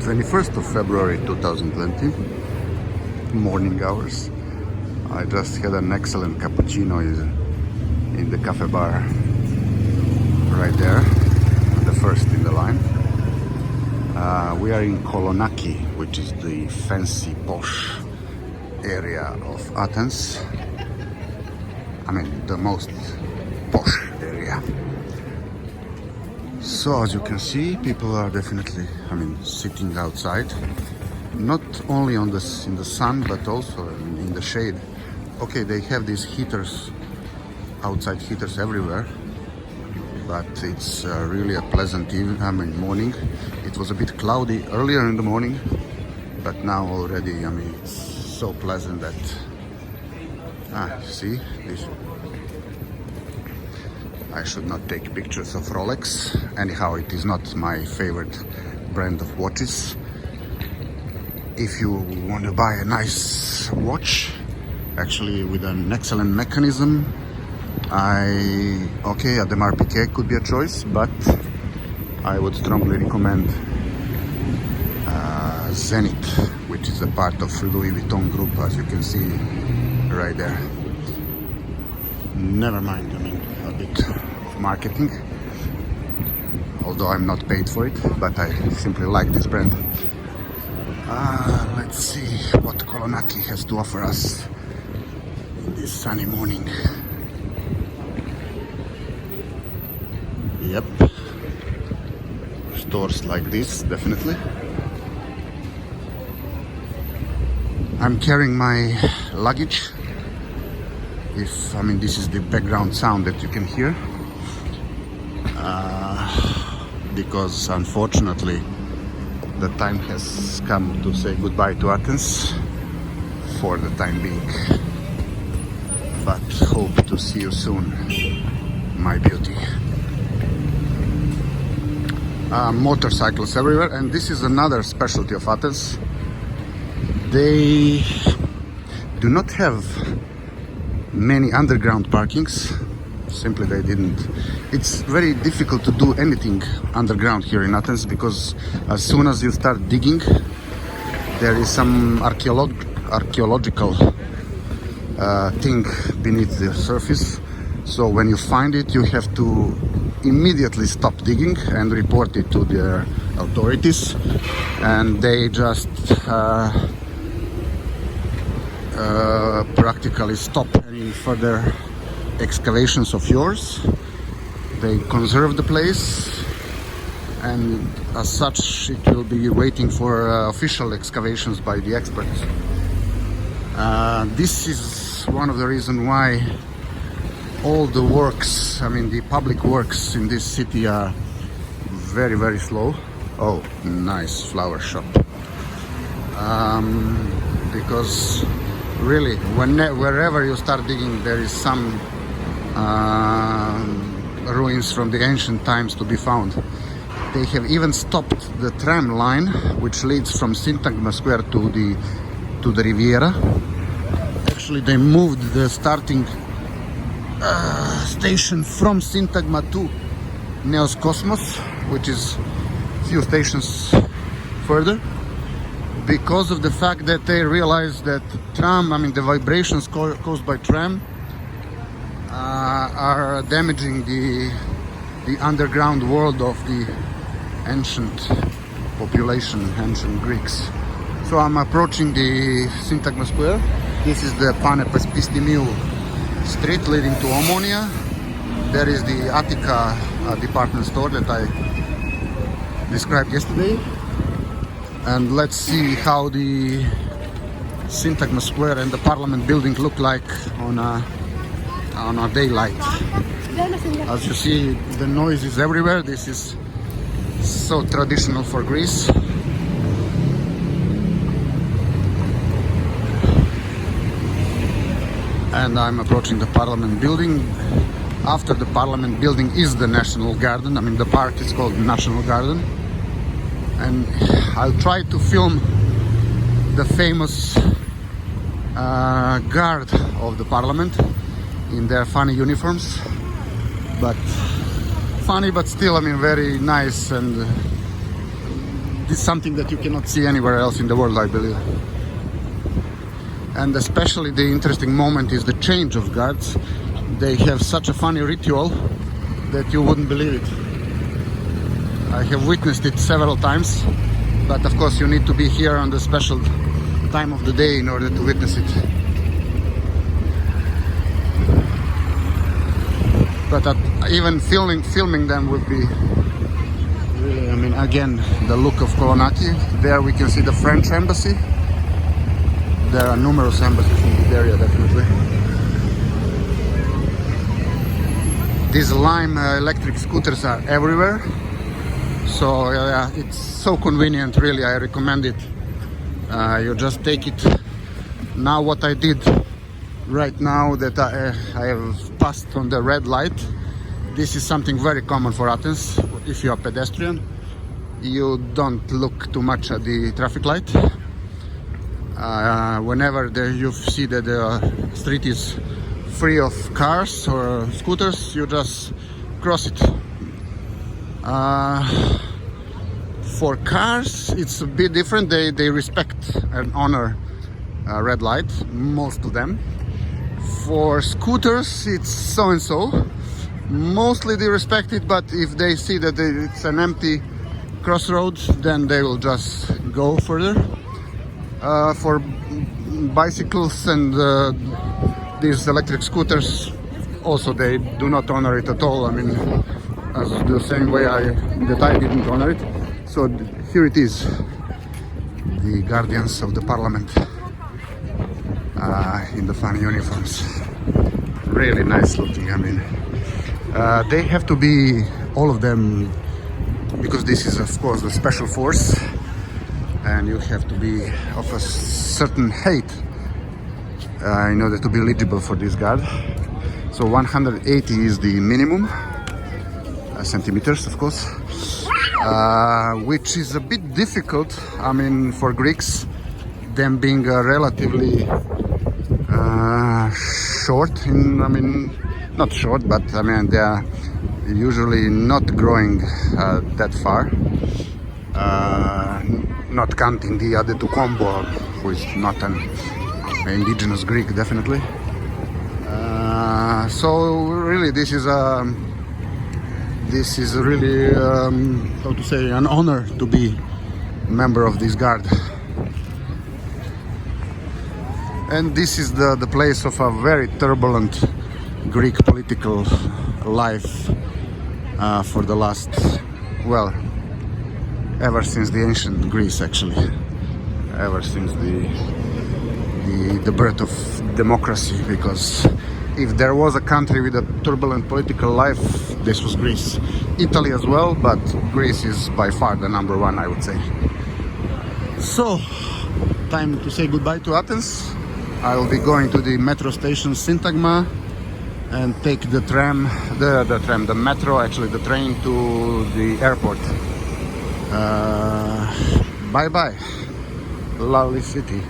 21st of February 2020, morning hours. I just had an excellent cappuccino in the cafe bar right there, the first in the line. We are in Kolonaki, which is the fancy posh area of Athens. I mean, the most posh area. So as you can see, people are definitely, sitting outside. Not only in the sun, but also in the shade. Okay, they have these heaters, outside heaters everywhere. But it's really a pleasant morning. It was a bit cloudy earlier in the morning, but now already, it's so pleasant that, see, this. I should not take pictures of Rolex. Anyhow, it is not my favorite brand of watches. If you want to buy a nice watch, actually with an excellent mechanism, Audemars Piguet could be a choice, but I would strongly recommend Zenith, which is a part of Louis Vuitton group, as you can see right there. Never mind, a bit of marketing, although I'm not paid for it, but I simply like this brand. Let's see what Kolonaki has to offer us in this sunny morning. Yep, stores like this, definitely. I'm carrying my luggage. This is the background sound that you can hear, because unfortunately the time has come to say goodbye to Athens for the time being, but hope to see you soon, my beauty. Motorcycles everywhere, and this is another specialty of Athens. They do not have many underground parkings. Simply they didn't. It's very difficult to do anything underground here in Athens, because as soon as you start digging, there is some archaeological thing beneath the surface. So when you find it, you have to immediately stop digging and report it to the authorities, and they just practically stop any further excavations of yours. They conserve the place, and as such it will be waiting for official excavations by the experts. This is one of the reasons why all the works, the public works in this city are very, very slow. Oh, nice flower shop. Because really, wherever you start digging, there is some ruins from the ancient times to be found. They have even stopped the tram line, which leads from Syntgma Square to the Riviera. Actually, they moved the starting station from Syntgma to Neos Cosmos, which is a few stations further, because of the fact that they realized that tram, the vibrations caused by tram are damaging the underground world of the ancient population, ancient Greeks. So I'm approaching the Syntgma Square. This is the Panepistimiou street leading to Omonia. There is the Attica department store that I described yesterday. And let's see how the Syntgma Square and the Parliament building look like on a daylight. As you see, the noise is everywhere. This is so traditional for Greece. And I'm approaching the Parliament building. After the Parliament building is the National Garden. The park is called National Garden. And I'll try to film the famous guard of the Parliament in their funny uniforms. But funny, but still, very nice and is something that you cannot see anywhere else in the world, I believe. And especially the interesting moment is the change of guards. They have such a funny ritual that you wouldn't believe it. I have witnessed it several times, but of course you need to be here on the special time of the day in order to witness it. But even filming them would be really, I mean, again, the look of Kolonaki. There we can see the French embassy. There are numerous embassies in this area, definitely. These Lime electric scooters are everywhere. So yeah, it's so convenient, really. I recommend it. You just take it. Now what I did right now that I have passed on the red light, this is something very common for Athens. If you are pedestrian, you don't look too much at the traffic light. Whenever you see that the street is free of cars or scooters, you just cross it. For cars, it's a bit different. They respect and honor red light, most of them. For scooters, it's so and so. Mostly they respect it, but if they see that it's an empty crossroads, then they will just go further. For bicycles and these electric scooters, also they do not honor it at all. I mean, as the same way that I didn't honor it. So here it is, the guardians of the parliament in the funny uniforms. Really nice looking. I mean, they have to be, all of them, because this is of course the special force, and you have to be of a certain height in order to be eligible for this guard. So 180 is the minimum, centimeters of course, which is a bit difficult, I mean, for Greeks, them being relatively short, I mean, not short, but I mean, they are usually not growing that far, not counting the other two combo, who is not an indigenous Greek, definitely. So really, this is really, how to say, an honor to be a member of this guard. And this is the place of a very turbulent Greek political life for the last, well, ever since the ancient Greece, actually, ever since the birth of democracy, because if there was a country with a turbulent political life, this was Greece. Italy as well, but Greece is by far the number one, I would say. So, time to say goodbye to Athens. I will be going to the metro station Syntgma and take the metro, actually the train to the airport. Bye bye, lovely city.